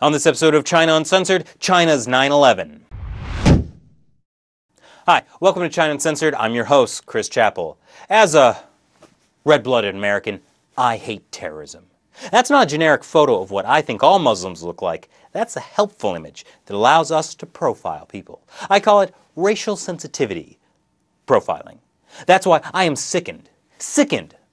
On this episode of China Uncensored, China's 9/11. Hi, welcome to China Uncensored. I'm your host, Chris Chappell. As a red-blooded American, I hate terrorism. That's not a generic photo of what I think all Muslims look like. That's a helpful image that allows us to profile people. I call it racial sensitivity profiling. That's why I am sickened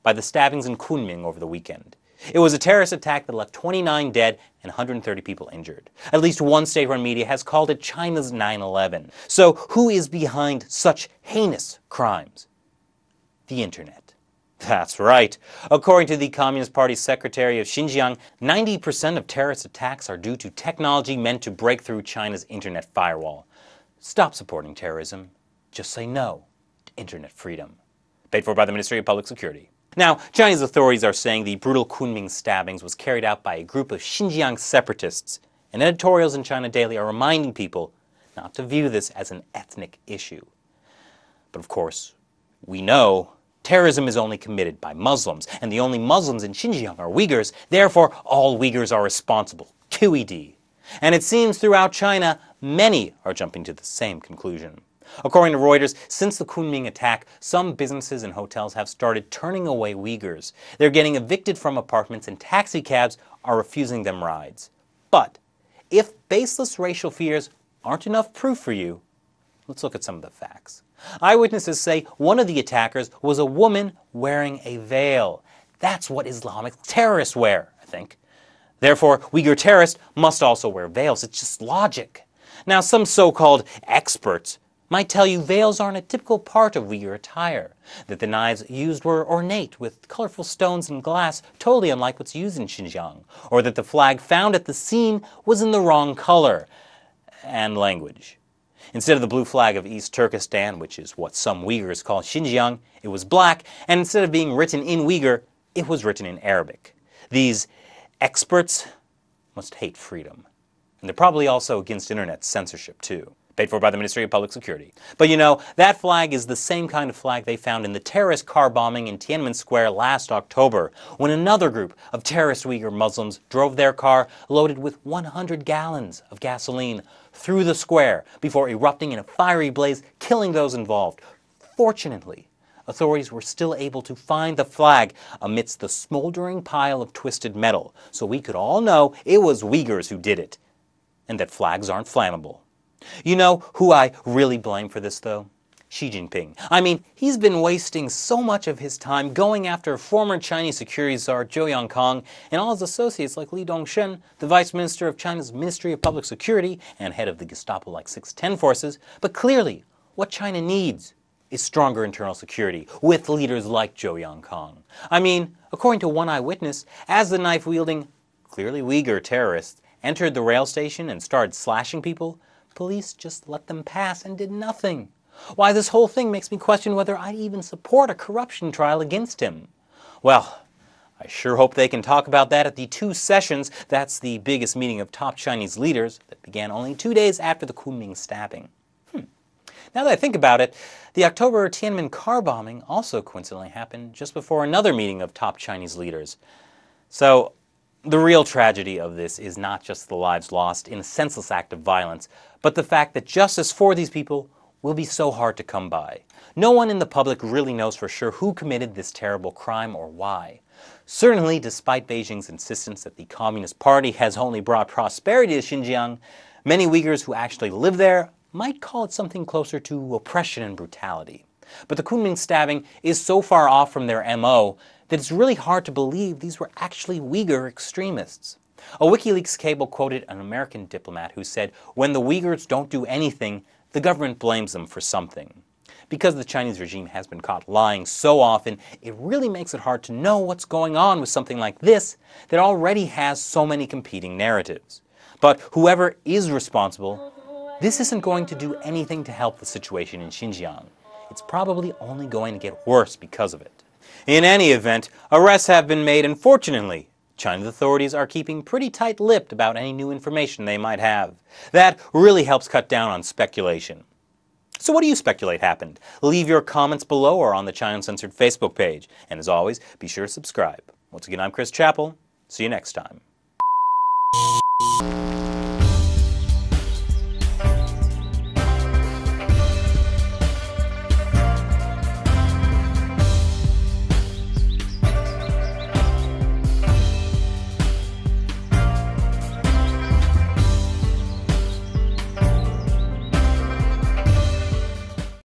by the stabbings in Kunming over the weekend. It was a terrorist attack that left 29 dead and 130 people injured. At least one state-run media has called it China's 9/11. So who is behind such heinous crimes? The internet. That's right. According to the Communist Party's Secretary of Xinjiang, 90% of terrorist attacks are due to technology meant to break through China's internet firewall. Stop supporting terrorism. Just say no to internet freedom. Paid for by the Ministry of Public Security. Now, Chinese authorities are saying the brutal Kunming stabbings was carried out by a group of Xinjiang separatists, and editorials in China Daily are reminding people not to view this as an ethnic issue. But of course, we know terrorism is only committed by Muslims, and the only Muslims in Xinjiang are Uyghurs, therefore all Uyghurs are responsible. QED. And it seems throughout China, many are jumping to the same conclusion. According to Reuters, since the Kunming attack, some businesses and hotels have started turning away Uyghurs. They're getting evicted from apartments and taxi cabs are refusing them rides. But if baseless racial fears aren't enough proof for you, let's look at some of the facts. Eyewitnesses say one of the attackers was a woman wearing a veil. That's what Islamic terrorists wear, I think. Therefore, Uyghur terrorists must also wear veils. It's just logic. Now, some so-called experts might tell you veils aren't a typical part of Uyghur attire, that the knives used were ornate with colorful stones and glass, totally unlike what's used in Xinjiang, or that the flag found at the scene was in the wrong color and language. Instead of the blue flag of East Turkestan, which is what some Uyghurs call Xinjiang, it was black, and instead of being written in Uyghur, it was written in Arabic. These experts must hate freedom. And they're probably also against internet censorship, too. Paid for by the Ministry of Public Security. But you know, that flag is the same kind of flag they found in the terrorist car bombing in Tiananmen Square last October, when another group of terrorist Uyghur Muslims drove their car loaded with 100 gallons of gasoline through the square before erupting in a fiery blaze, killing those involved. Fortunately, authorities were still able to find the flag amidst the smoldering pile of twisted metal, so we could all know it was Uyghurs who did it, and that flags aren't flammable. You know who I really blame for this, though? Xi Jinping. I mean, he's been wasting so much of his time going after former Chinese security czar Zhou Yongkang and all his associates like Li Dongshen, the vice minister of China's Ministry of Public Security and head of the Gestapo-like 610 forces. But clearly, what China needs is stronger internal security with leaders like Zhou Yongkang. I mean, according to one eyewitness, as the knife-wielding, clearly Uyghur terrorists entered the rail station and started slashing people, police just let them pass and did nothing. Why, this whole thing makes me question whether I'd even support a corruption trial against him. Well, I sure hope they can talk about that at the Two Sessions. That's the biggest meeting of top Chinese leaders that began only 2 days after the Kunming stabbing. Now that I think about it, the October Tiananmen car bombing also coincidentally happened just before another meeting of top Chinese leaders. So, the real tragedy of this is not just the lives lost in a senseless act of violence, but the fact that justice for these people will be so hard to come by. No one in the public really knows for sure who committed this terrible crime or why. Certainly, despite Beijing's insistence that the Communist Party has only brought prosperity to Xinjiang, many Uyghurs who actually live there might call it something closer to oppression and brutality. But the Kunming stabbing is so far off from their MO that it's really hard to believe these were actually Uyghur extremists. A WikiLeaks cable quoted an American diplomat who said, "When the Uyghurs don't do anything, the government blames them for something." Because the Chinese regime has been caught lying so often, it really makes it hard to know what's going on with something like this that already has so many competing narratives. But whoever is responsible, this isn't going to do anything to help the situation in Xinjiang. It's probably only going to get worse because of it. In any event, arrests have been made, and fortunately, China's authorities are keeping pretty tight-lipped about any new information they might have. That really helps cut down on speculation. So what do you speculate happened? Leave your comments below or on the China Uncensored Facebook page. And as always, be sure to subscribe. Once again, I'm Chris Chappell. See you next time.